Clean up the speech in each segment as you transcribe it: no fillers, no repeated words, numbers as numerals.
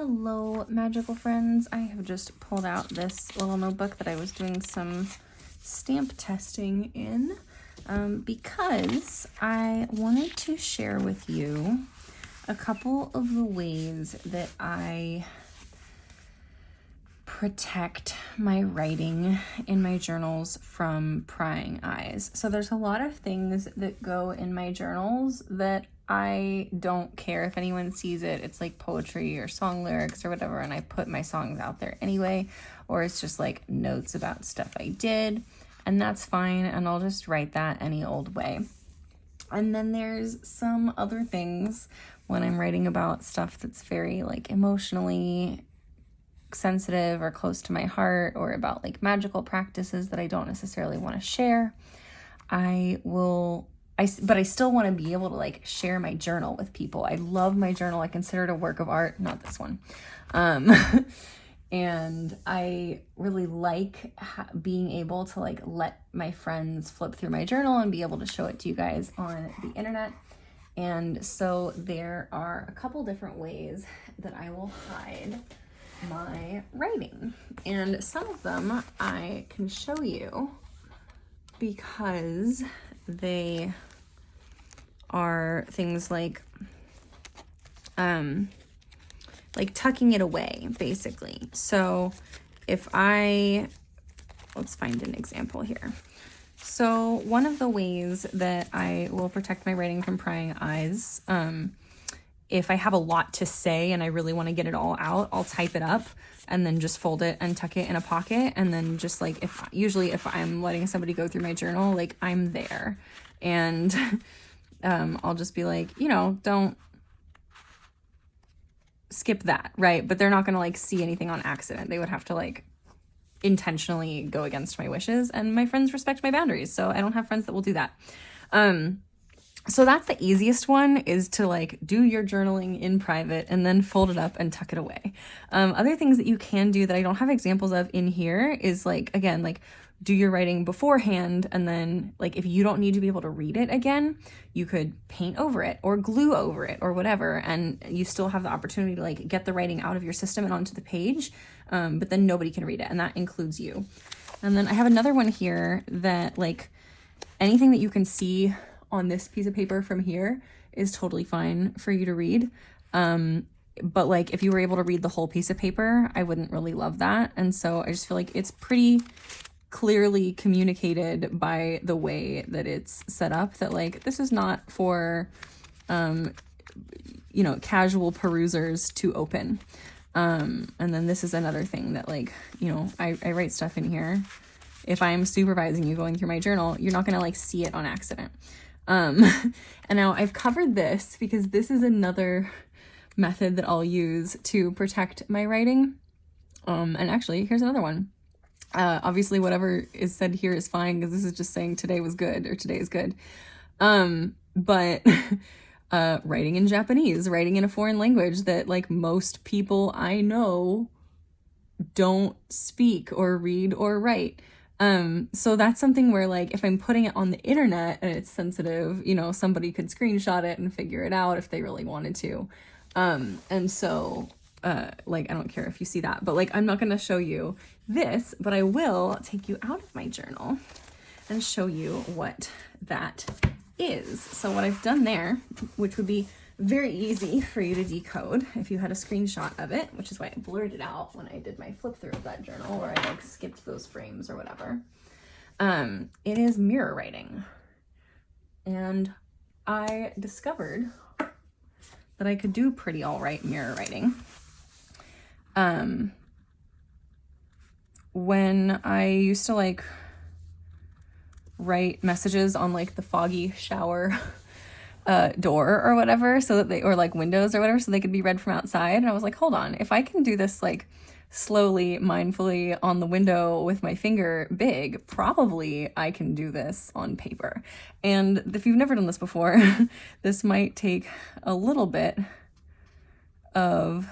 Hello, magical friends. I have just pulled out this little notebook that I was doing some stamp testing in because I wanted to share with you a couple of the ways that I protect my writing in my journals from prying eyes. So there's a lot of things that go in my journals that I don't care if anyone sees it. It's like poetry or song lyrics or whatever, and I put my songs out there anyway, or it's just like notes about stuff I did, and that's fine, and I'll just write that any old way. And then there's some other things when I'm writing about stuff that's very like emotionally sensitive or close to my heart, or about like magical practices that I don't necessarily want to share. But I still want to be able to like share my journal with people. I love my journal. I consider it a work of art, not this one. And I really like being able to like let my friends flip through my journal and be able to show it to you guys on the internet. And so there are a couple different ways that I will hide my writing, and some of them I can show you because they are things like tucking it away, basically. So if let's find an example here. So one of the ways that I will protect my writing from prying eyes, if I have a lot to say and I really want to get it all out, I'll type it up and then just fold it and tuck it in a pocket. And then just like, if I'm letting somebody go through my journal, like I'm there, and I'll just be like, don't skip that, right? But they're not going to like see anything on accident. They would have to like intentionally go against my wishes, and my friends respect my boundaries. So I don't have friends that will do that. So that's the easiest one, is to like do your journaling in private and then fold it up and tuck it away. Other things that you can do that I don't have examples of in here is like, again, like do your writing beforehand, and then like if you don't need to be able to read it again, you could paint over it or glue over it or whatever, and you still have the opportunity to like get the writing out of your system and onto the page, but then nobody can read it, and that includes you. And then I have another one here that like anything that you can see on this piece of paper from here is totally fine for you to read. But like if you were able to read the whole piece of paper, I wouldn't really love that. And so I just feel like it's pretty clearly communicated by the way that it's set up that like this is not for casual perusers to open. And then this is another thing that like, I write stuff in here. If I'm supervising you going through my journal, you're not gonna like see it on accident. And now I've covered this because this is another method that I'll use to protect my writing. And actually, here's another one. Obviously, whatever is said here is fine because this is just saying today was good or today is good. But writing in Japanese, writing in a foreign language that like most people I know don't speak or read or write. So that's something where like if I'm putting it on the internet and it's sensitive, somebody could screenshot it and figure it out if they really wanted to. And so like I don't care if you see that, but like I'm not going to show you this, but I will take you out of my journal and show you what that is. So what I've done there, which would be very easy for you to decode if you had a screenshot of it, which is why I blurred it out when I did my flip through of that journal, where I like skipped those frames or whatever. It is mirror writing. And I discovered that I could do pretty all right mirror writing. When I used to like write messages on like the foggy shower door or whatever, so that or like windows or whatever, so they could be read from outside. And I was like, hold on, if I can do this like slowly, mindfully on the window with my finger big, probably I can do this on paper. And if you've never done this before, this might take a little bit of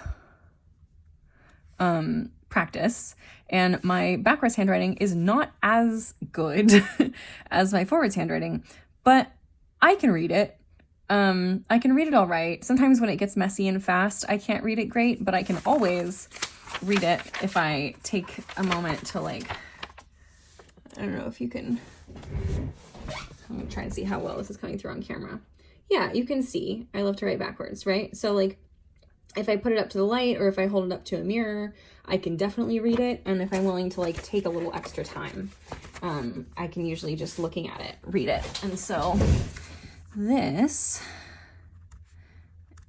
practice. And my backwards handwriting is not as good as my forwards handwriting, but I can read it. I can read it all right. Sometimes when it gets messy and fast, I can't read it great, but I can always read it if I take a moment to like, I don't know if you can, I'm gonna try and see how well this is coming through on camera. Yeah, you can see I love to write backwards, right? So like if I put it up to the light or if I hold it up to a mirror, I can definitely read it. And if I'm willing to like take a little extra time, I can usually just looking at it, read it. And so this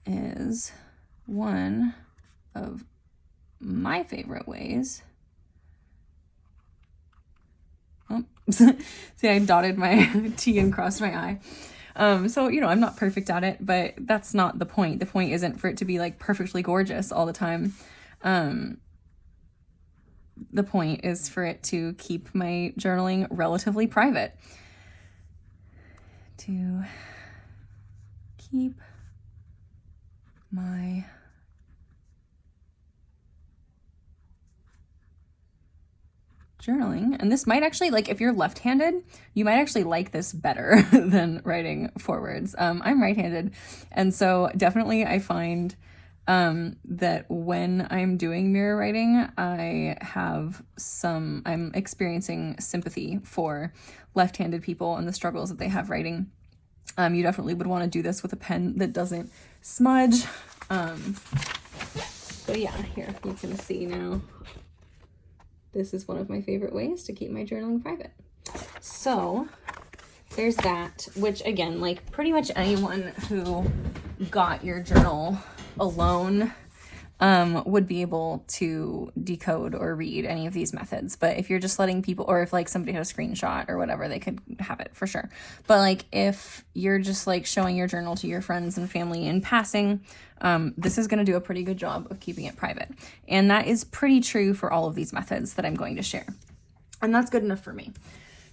is one of my favorite ways. Oh, see, I dotted my T and crossed my I. So, you know, I'm not perfect at it, but that's not the point. The point isn't for it to be like perfectly gorgeous all the time. The point is for it to keep my journaling relatively private. To keep my journaling. And this might actually, like, if you're left-handed, you might actually like this better than writing forwards. I'm right-handed, and so definitely I find that when I'm doing mirror writing, I'm experiencing sympathy for left-handed people and the struggles that they have writing. You definitely would want to do this with a pen that doesn't smudge. So yeah, here you can see now. This is one of my favorite ways to keep my journaling private. So there's that, which again, like pretty much anyone who got your journal alone would be able to decode or read any of these methods. But if you're just letting people, or if like somebody had a screenshot or whatever, they could have it for sure. But like if you're just like showing your journal to your friends and family in passing, this is going to do a pretty good job of keeping it private. And that is pretty true for all of these methods that I'm going to share. And that's good enough for me.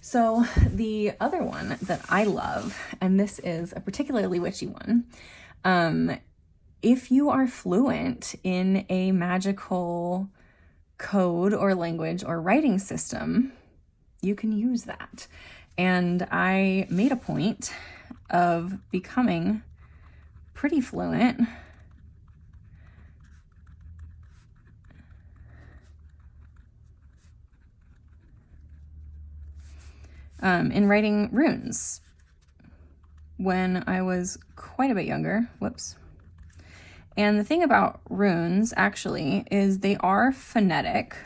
So the other one that I love, and this is a particularly witchy one, if you are fluent in a magical code or language or writing system, you can use that. And I made a point of becoming pretty fluent in writing runes when I was quite a bit younger. Whoops. And the thing about runes actually is they are phonetic.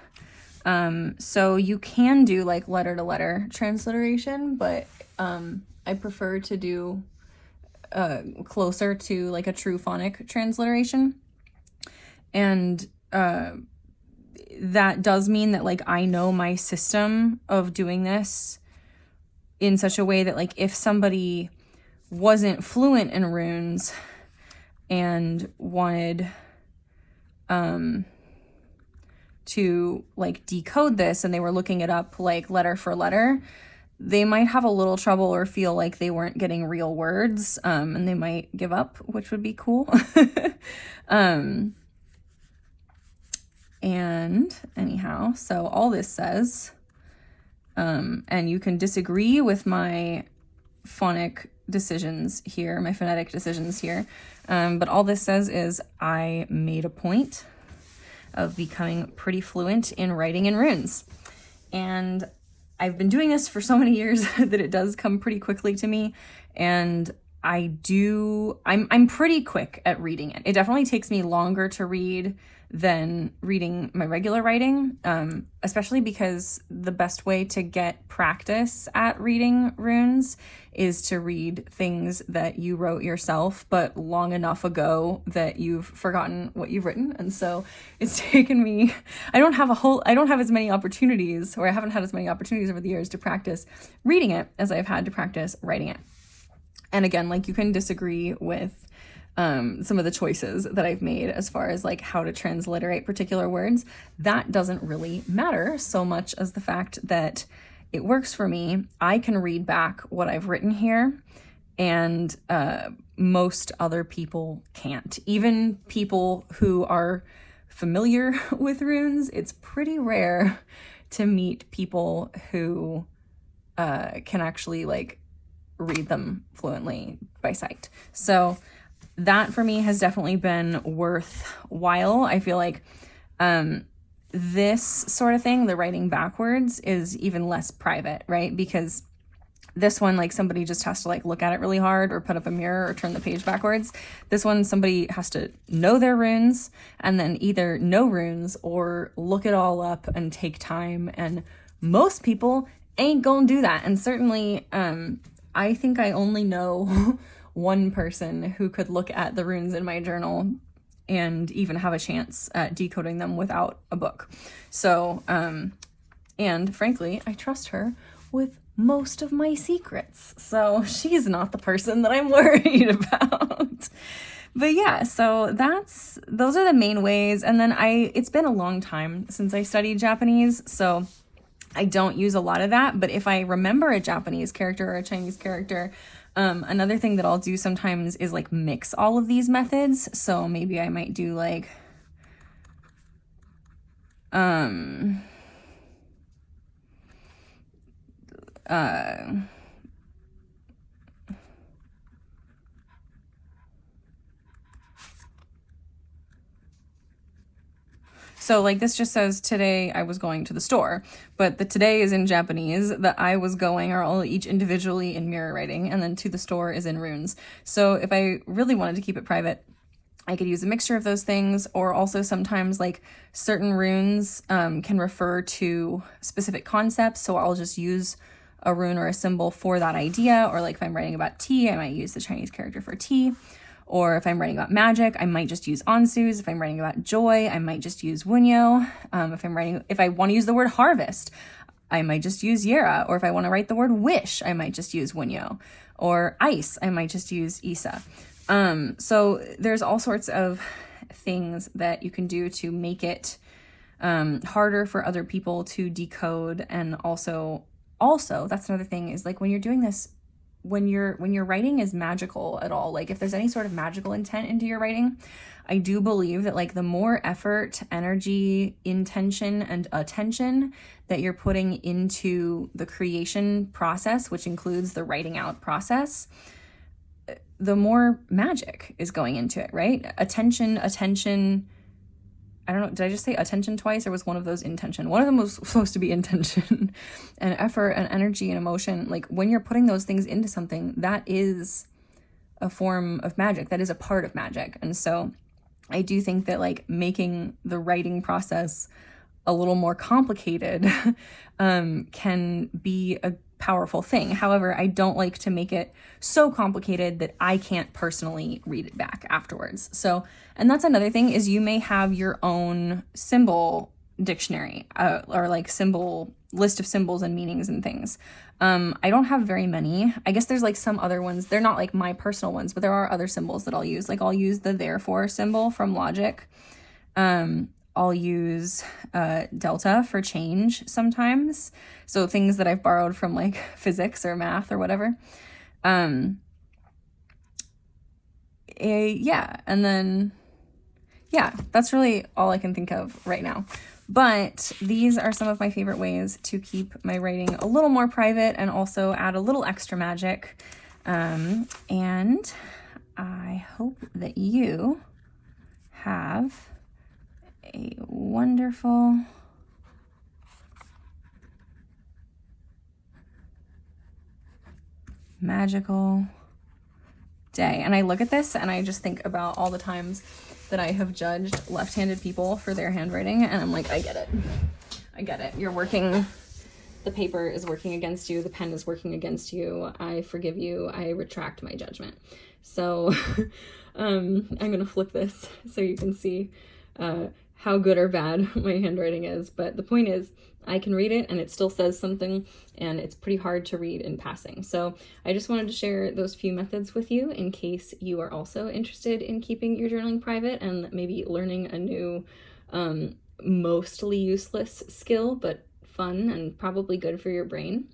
So you can do like letter to letter transliteration, but I prefer to do closer to like a true phonic transliteration. And that does mean that like I know my system of doing this in such a way that like if somebody wasn't fluent in runes and wanted to like decode this and they were looking it up like letter for letter, they might have a little trouble or feel like they weren't getting real words, and they might give up, which would be cool. And anyhow, so all this says, and you can disagree with my phonic decisions here, my phonetic decisions here, but all this says is I made a point of becoming pretty fluent in writing in runes. And I've been doing this for so many years that it does come pretty quickly to me, and I'm pretty quick at reading it. It definitely takes me longer to read than reading my regular writing, especially because the best way to get practice at reading runes is to read things that you wrote yourself, but long enough ago that you've forgotten what you've written. And so it's taken me, I don't have as many opportunities, or I haven't had as many opportunities over the years to practice reading it as I've had to practice writing it. And again, like you can disagree with some of the choices that I've made as far as like how to transliterate particular words. That doesn't really matter so much as the fact that it works for me. I can read back what I've written here, and most other people can't. Even people who are familiar with runes, it's pretty rare to meet people who can actually like read them fluently by sight. So that for me has definitely been worthwhile. I feel like this sort of thing, the writing backwards, is even less private, right? Because this one, like, somebody just has to like look at it really hard or put up a mirror or turn the page backwards. This one, somebody has to know their runes and then either know runes or look it all up and take time. And most people ain't gonna do that. And certainly, I think I only know one person who could look at the runes in my journal and even have a chance at decoding them without a book. So, and frankly, I trust her with most of my secrets. So she's not the person that I'm worried about. But yeah, so those are the main ways. And then it's been a long time since I studied Japanese, so I don't use a lot of that. But if I remember a Japanese character or a Chinese character, another thing that I'll do sometimes is like mix all of these methods. So maybe I might do like, so like this just says today I was going to the store, but the today is in Japanese, the I was going are all each individually in mirror writing, and then to the store is in runes. So if I really wanted to keep it private, I could use a mixture of those things, or also sometimes like certain runes can refer to specific concepts. So I'll just use a rune or a symbol for that idea. Or like if I'm writing about tea, I might use the Chinese character for tea. Or if I'm writing about magic, I might just use Ansus. If I'm writing about joy, I might just use Wunyo. If I want to use the word harvest, I might just use Yera. Or if I want to write the word wish, I might just use Wunyo. Or ice, I might just use Isa. So there's all sorts of things that you can do to make it harder for other people to decode. And also that's another thing, is like when you're doing this, when your writing is magical at all, like if there's any sort of magical intent into your writing, I do believe that like the more effort, energy, intention, and attention that you're putting into the creation process, which includes the writing out process, the more magic is going into it, right? Attention, I don't know, did I just say attention twice, or was one of those intention? One of them was supposed to be intention. And effort and energy and emotion, like when you're putting those things into something, that is a form of magic. That is a part of magic. And so I do think that like making the writing process a little more complicated can be a powerful thing. However, I don't like to make it so complicated that I can't personally read it back afterwards. So, and that's another thing, is you may have your own symbol dictionary or like symbol list of symbols and meanings and things. I don't have very many. I guess there's like some other ones. They're not like my personal ones, but there are other symbols that I'll use. Like I'll use the therefore symbol from Logic. I'll use delta for change sometimes. So things that I've borrowed from like physics or math or whatever. Yeah. And then, yeah, that's really all I can think of right now. But these are some of my favorite ways to keep my writing a little more private and also add a little extra magic. And I hope that you have a wonderful magical day. And I look at this and I just think about all the times that I have judged left-handed people for their handwriting, and I'm like, I get it. You're working, the paper is working against you, the pen is working against you. I forgive you. I retract my judgment. So I'm gonna flip this so you can see how good or bad my handwriting is. But the point is, I can read it and it still says something, and it's pretty hard to read in passing. So I just wanted to share those few methods with you in case you are also interested in keeping your journaling private and maybe learning a new, mostly useless skill, but fun and probably good for your brain.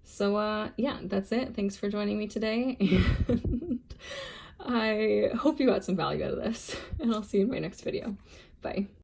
So yeah, that's it. Thanks for joining me today. And I hope you got some value out of this, and I'll see you in my next video. Bye.